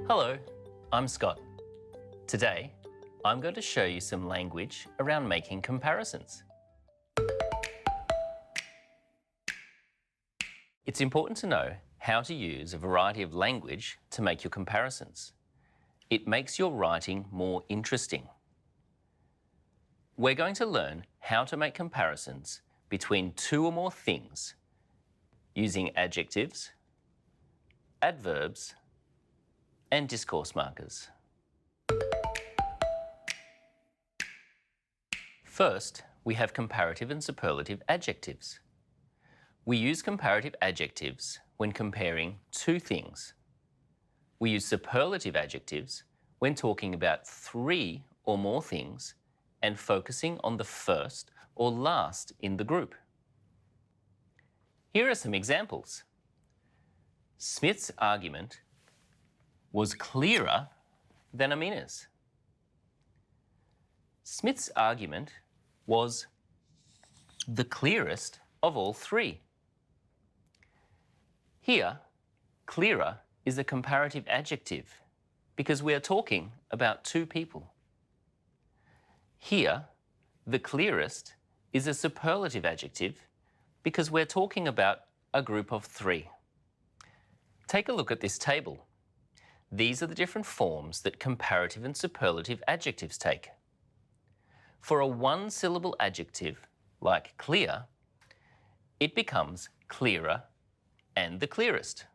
Hello, I'm Scott. Today, I'm going to show you some language around making comparisons. It's important to know how to use a variety of language to make your comparisons. It makes your writing more interesting. We're going to learn how to make comparisons between two or more things using adjectives, adverbs, and discourse markers. First, we have comparative and superlative adjectives. We use comparative adjectives when comparing two things. We use superlative adjectives when talking about three or more things and focusing on the first or last in the group. Here are some examples. Smith's argument was clearer than Amina's. Smith's argument was the clearest of all three. Here, clearer is a comparative adjective because we are talking about two people. Here, the clearest is a superlative adjective because we're talking about a group of three. Take a look at this table. These are the different forms that comparative and superlative adjectives take. For a one-syllable adjective, like clear, it becomes clearer and the clearest.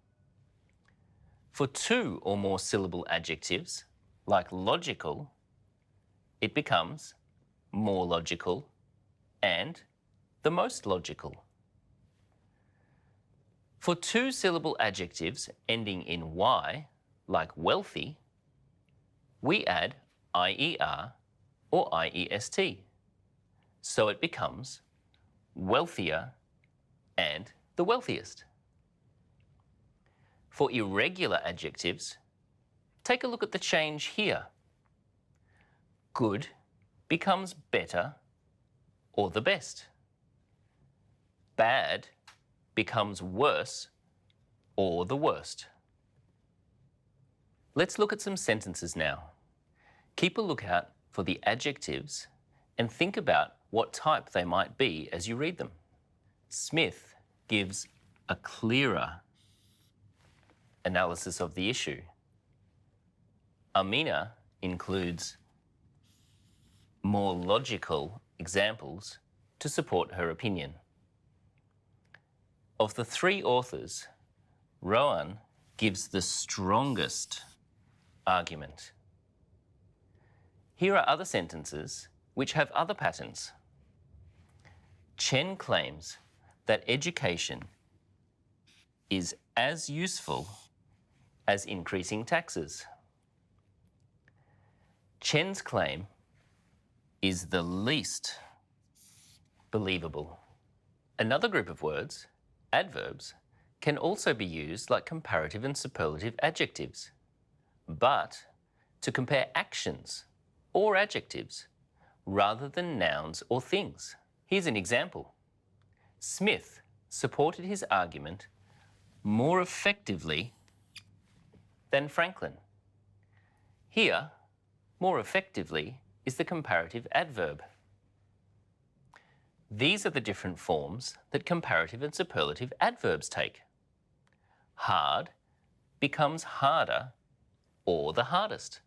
For two or more syllable adjectives, like logical, it becomes more logical and the most logical. For two-syllable adjectives ending in y, like wealthy, we add IER or IEST, so it becomes wealthier and the wealthiest. For irregular adjectives, take a look at the change here. Good becomes better or the best. Bad becomes worse or the worst. Let's look at some sentences now. Keep a lookout for the adjectives and think about what type they might be as you read them. Smith gives a clearer analysis of the issue. Amina includes more logical examples to support her opinion. Of the three authors, Rowan gives the strongest argument. Here are other sentences which have other patterns. Chen claims that education is as useful as increasing taxes. Chen's claim is the least believable. Another group of words, adverbs, can also be used like comparative and superlative adjectives, but to compare actions or adjectives rather than nouns or things. Here's an example. Smith supported his argument more effectively than Franklin. Here, more effectively is the comparative adverb. These are the different forms that comparative and superlative adverbs take. Hard becomes harder or the hardest.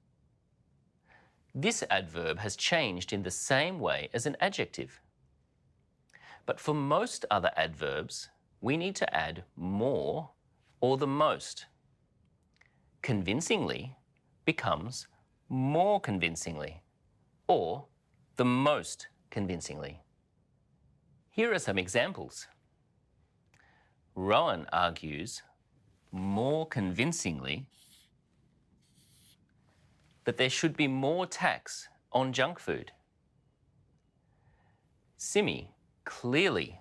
This adverb has changed in the same way as an adjective. But for most other adverbs, we need to add more or the most. Convincingly becomes more convincingly or the most convincingly. Here are some examples. Rowan argues more convincingly that there should be more tax on junk food. Simi clearly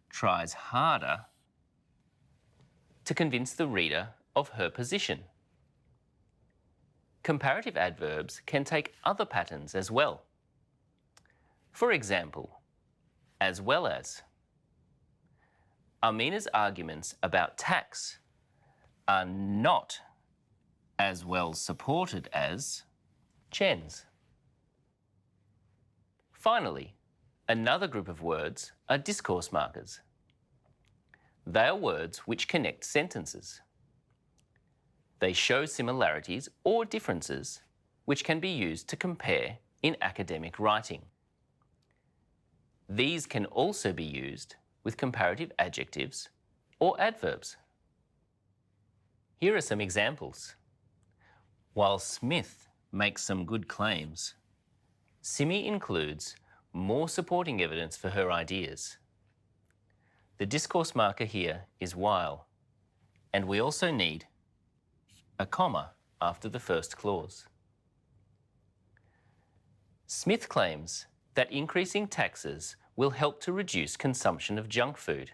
tries harder to convince the reader of her position. Comparative adverbs can take other patterns as well. For example, as well as. Amina's arguments about tax are not as well supported as Chen's. Finally, another group of words are discourse markers. They are words which connect sentences. They show similarities or differences which can be used to compare in academic writing. These can also be used with comparative adjectives or adverbs. Here are some examples. While Smith makes some good claims, Simi includes more supporting evidence for her ideas. The discourse marker here is while, and we also need a comma after the first clause. Smith claims that increasing taxes will help to reduce consumption of junk food.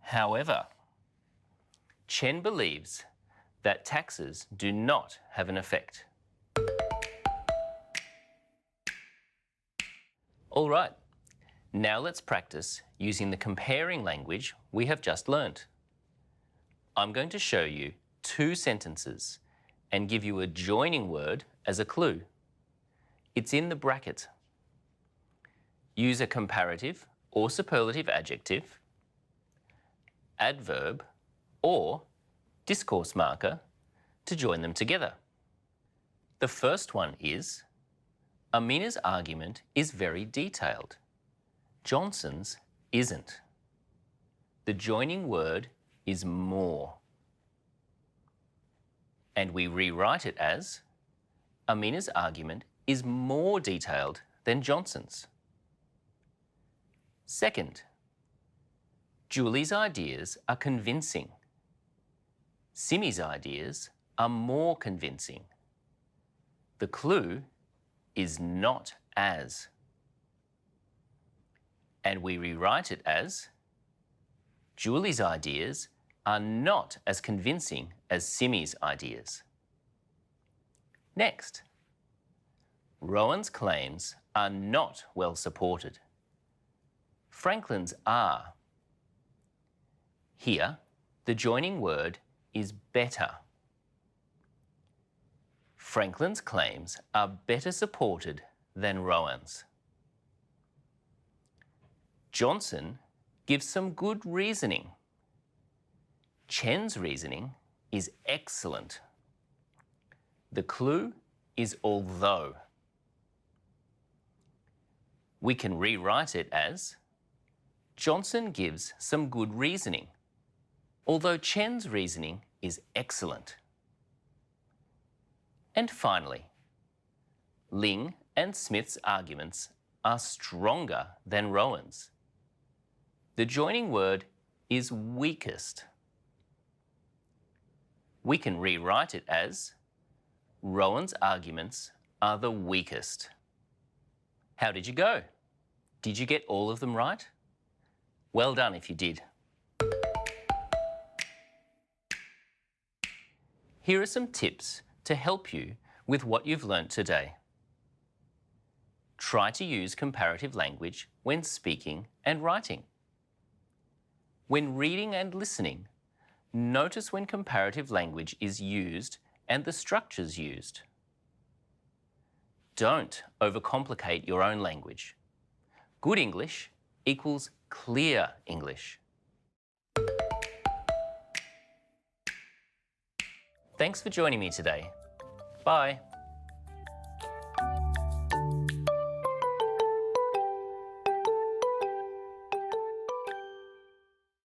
However, Chen believes that taxes do not have an effect. All right, now let's practice using the comparing language we have just learnt. I'm going to show you 2 sentences and give you a joining word as a clue. It's in the bracket. Use a comparative or superlative adjective, adverb, or discourse marker to join them together. The first one is, Amina's argument is very detailed. Johnson's isn't. The joining word is more. And we rewrite it as, Amina's argument is more detailed than Johnson's. Second, Julie's ideas are convincing. Simi's ideas are more convincing. The clue is not as. And we rewrite it as, Julie's ideas are not as convincing as Simi's ideas. Next, Rowan's claims are not well supported. Franklin's are. Here, the joining word is better. Franklin's claims are better supported than Rowan's. Johnson gives some good reasoning. Chen's reasoning is excellent. The clue is although. We can rewrite it as, Johnson gives some good reasoning, although Chen's reasoning is excellent. And finally, Ling and Smith's arguments are stronger than Rowan's. The joining word is weakest. We can rewrite it as, Rowan's arguments are the weakest. How did you go? Did you get all of them right? Well done if you did. Here are some tips to help you with what you've learnt today. Try to use comparative language when speaking and writing. When reading and listening, notice when comparative language is used and the structures used. Don't overcomplicate your own language. Good English equals clear English. Thanks for joining me today. Bye.